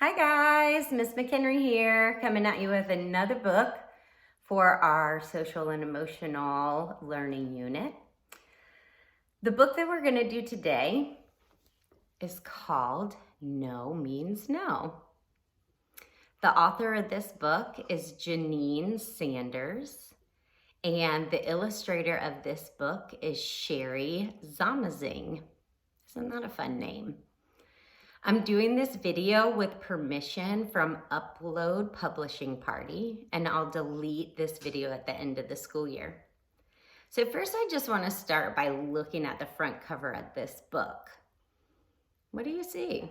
Hi guys, Miss McHenry here, coming at you with another book for our social and emotional learning unit. The book that we're going to do today is called No Means No. The author of this book is Jayneen Sanders, and the illustrator of this book is Sherry Zamazing. Isn't that a fun name? I'm doing this video with permission from Upload Publishing Party, and I'll delete this video at the end of the school year. So first, I just want to start by looking at the front cover of this book. What do you see?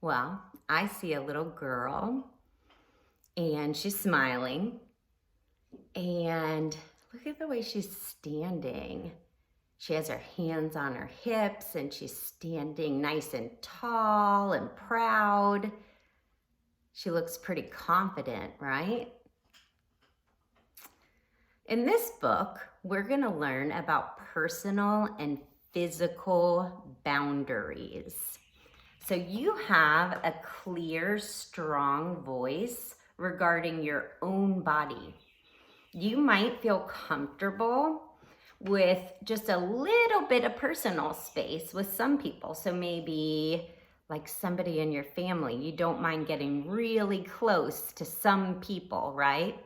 Well, I see a little girl, and she's smiling, and look at the way she's standing. She has her hands on her hips and she's standing nice and tall and proud. She looks pretty confident, right? In this book, we're going to learn about personal and physical boundaries. So you have a clear, strong voice regarding your own body. You might feel comfortable with just a little bit of personal space with some people. So maybe like somebody in your family, you don't mind getting really close to some people, right?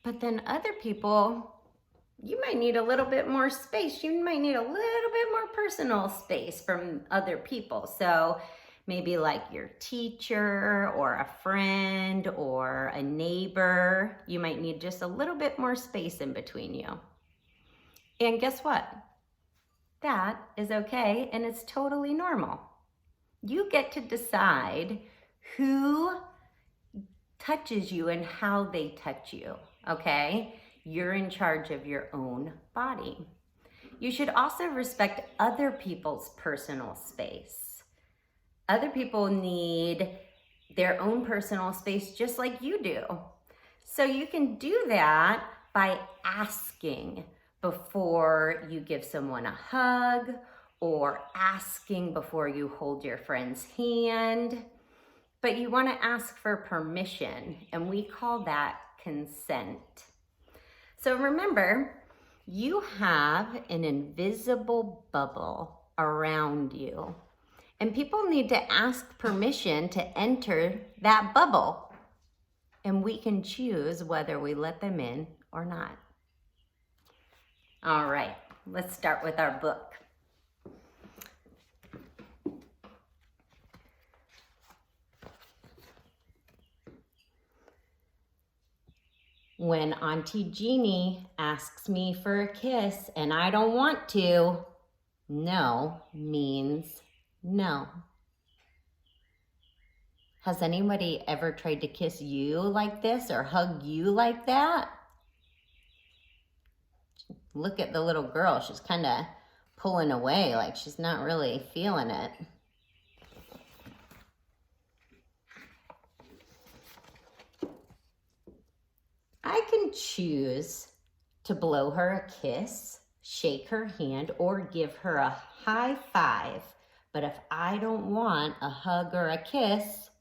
But then other people, you might need a little bit more space. You might need a little bit more personal space from other people. So maybe like your teacher or a friend or a neighbor, you might need just a little bit more space in between you. And guess what? That is okay, and it's totally normal. You get to decide who touches you and how they touch you, okay? You're in charge of your own body. You should also respect other people's personal space. Other people need their own personal space just like you do. So you can do that by asking before you give someone a hug, or asking before you hold your friend's hand. But you want to ask for permission, and we call that consent. So remember, you have an invisible bubble around you, and people need to ask permission to enter that bubble, and we can choose whether we let them in or not. All right, let's start with our book. When Auntie Jeannie asks me for a kiss and I don't want to, no means no. Has anybody ever tried to kiss you like this or hug you like that? Look at the little girl. She's kind of pulling away, like she's not really feeling it. I can choose to blow her a kiss, shake her hand, or give her a high five. But if I don't want a hug or a kiss,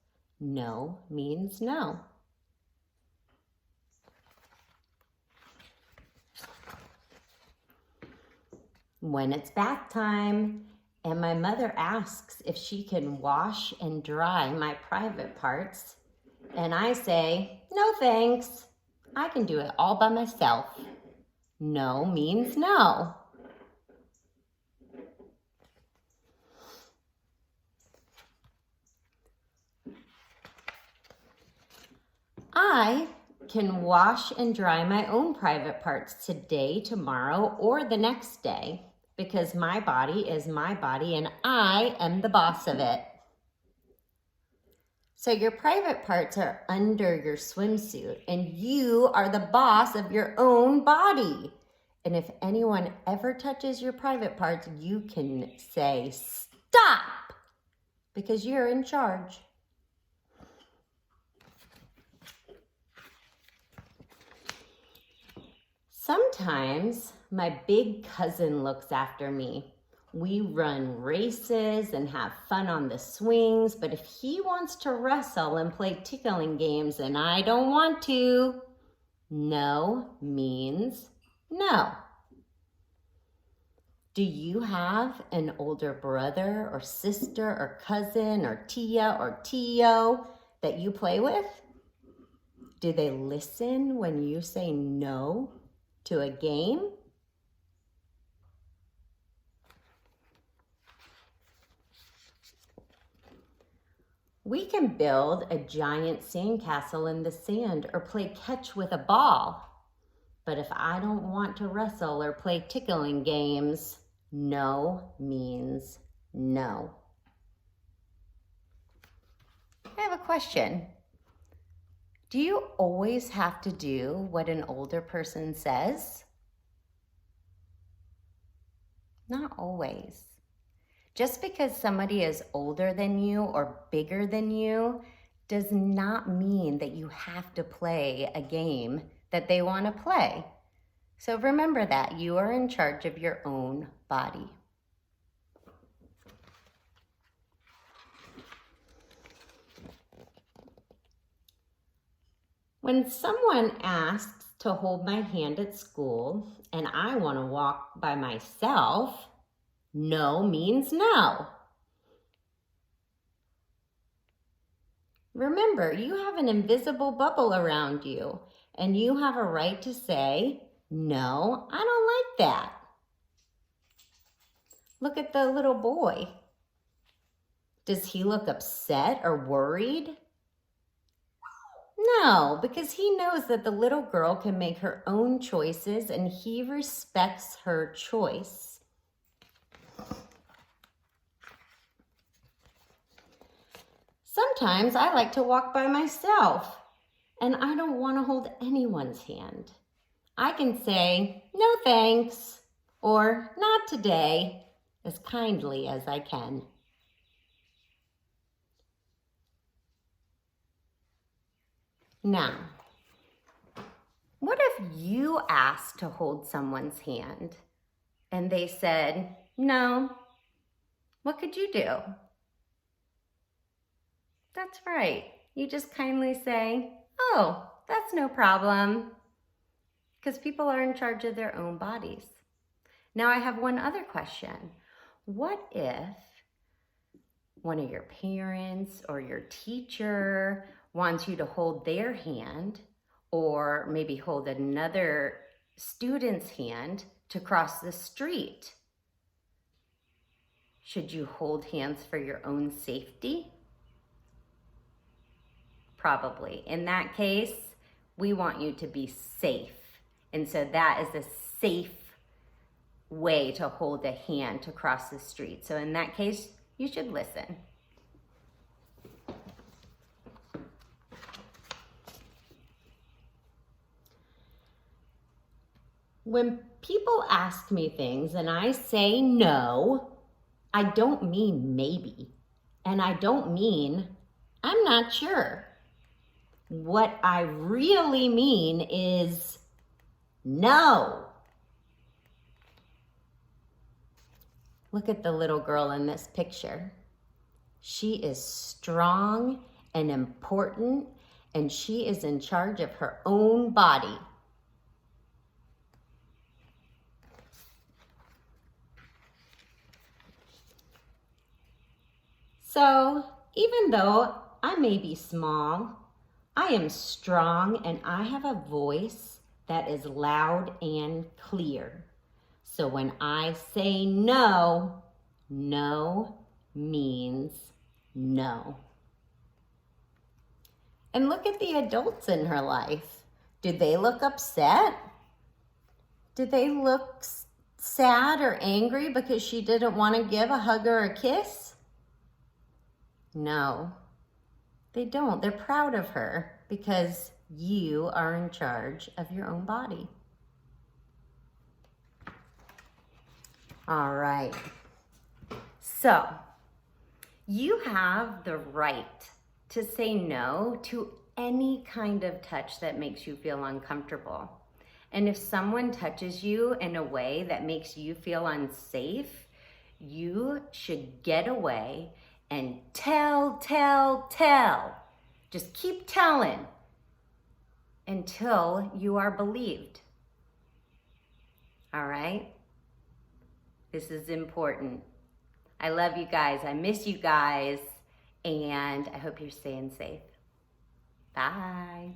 no means no. When it's bath time and my mother asks if she can wash and dry my private parts, and I say, no thanks, I can do it all by myself. No means no. I can wash and dry my own private parts today, tomorrow, or the next day, because my body is my body and I am the boss of it. So your private parts are under your swimsuit and you are the boss of your own body. And if anyone ever touches your private parts, you can say stop, because you're in charge. Sometimes my big cousin looks after me, We run races and have fun on the swings, but if he wants to wrestle and play tickling games and I don't want to, no means no. Do you have an older brother or sister or cousin or tia or tio that you play with? Do they listen when you say no to a game? We can build a giant sandcastle in the sand or play catch with a ball. But if I don't want to wrestle or play tickling games, no means no. I have a question. Do you always have to do what an older person says? Not always. Just because somebody is older than you or bigger than you does not mean that you have to play a game that they want to play. So remember that you are in charge of your own body. When someone asks to hold my hand at school and I want to walk by myself, no means no. Remember, you have an invisible bubble around you, and you have a right to say, no, I don't like that. Look at the little boy. Does he look upset or worried? No, because he knows that the little girl can make her own choices and he respects her choice. Sometimes I like to walk by myself and I don't want to hold anyone's hand. I can say, no thanks, or not today, as kindly as I can. Now, what if you asked to hold someone's hand and they said, no? What could you do? That's right. You just kindly say, oh, that's no problem. Because people are in charge of their own bodies. Now I have one other question. What if one of your parents or your teacher wants you to hold their hand, or maybe hold another student's hand to cross the street? Should you hold hands for your own safety? Probably. In that case, we want you to be safe. And so that is a safe way to hold a hand to cross the street. So in that case, you should listen. When people ask me things and I say no, I don't mean maybe. And I don't mean I'm not sure. What I really mean is no. Look at the little girl in this picture. She is strong and important, and she is in charge of her own body. So, even though I may be small, I am strong and I have a voice that is loud and clear. So when I say no, no means no. And look at the adults in her life. Did they look upset? Did they look sad or angry because she didn't want to give a hug or a kiss? No. They don't. They're proud of her because you are in charge of your own body. All right. So, you have the right to say no to any kind of touch that makes you feel uncomfortable. And if someone touches you in a way that makes you feel unsafe, You should get away and tell. Just keep telling until you are believed. All right? This is important. I love you guys. I miss you guys. And I hope you're staying safe. Bye.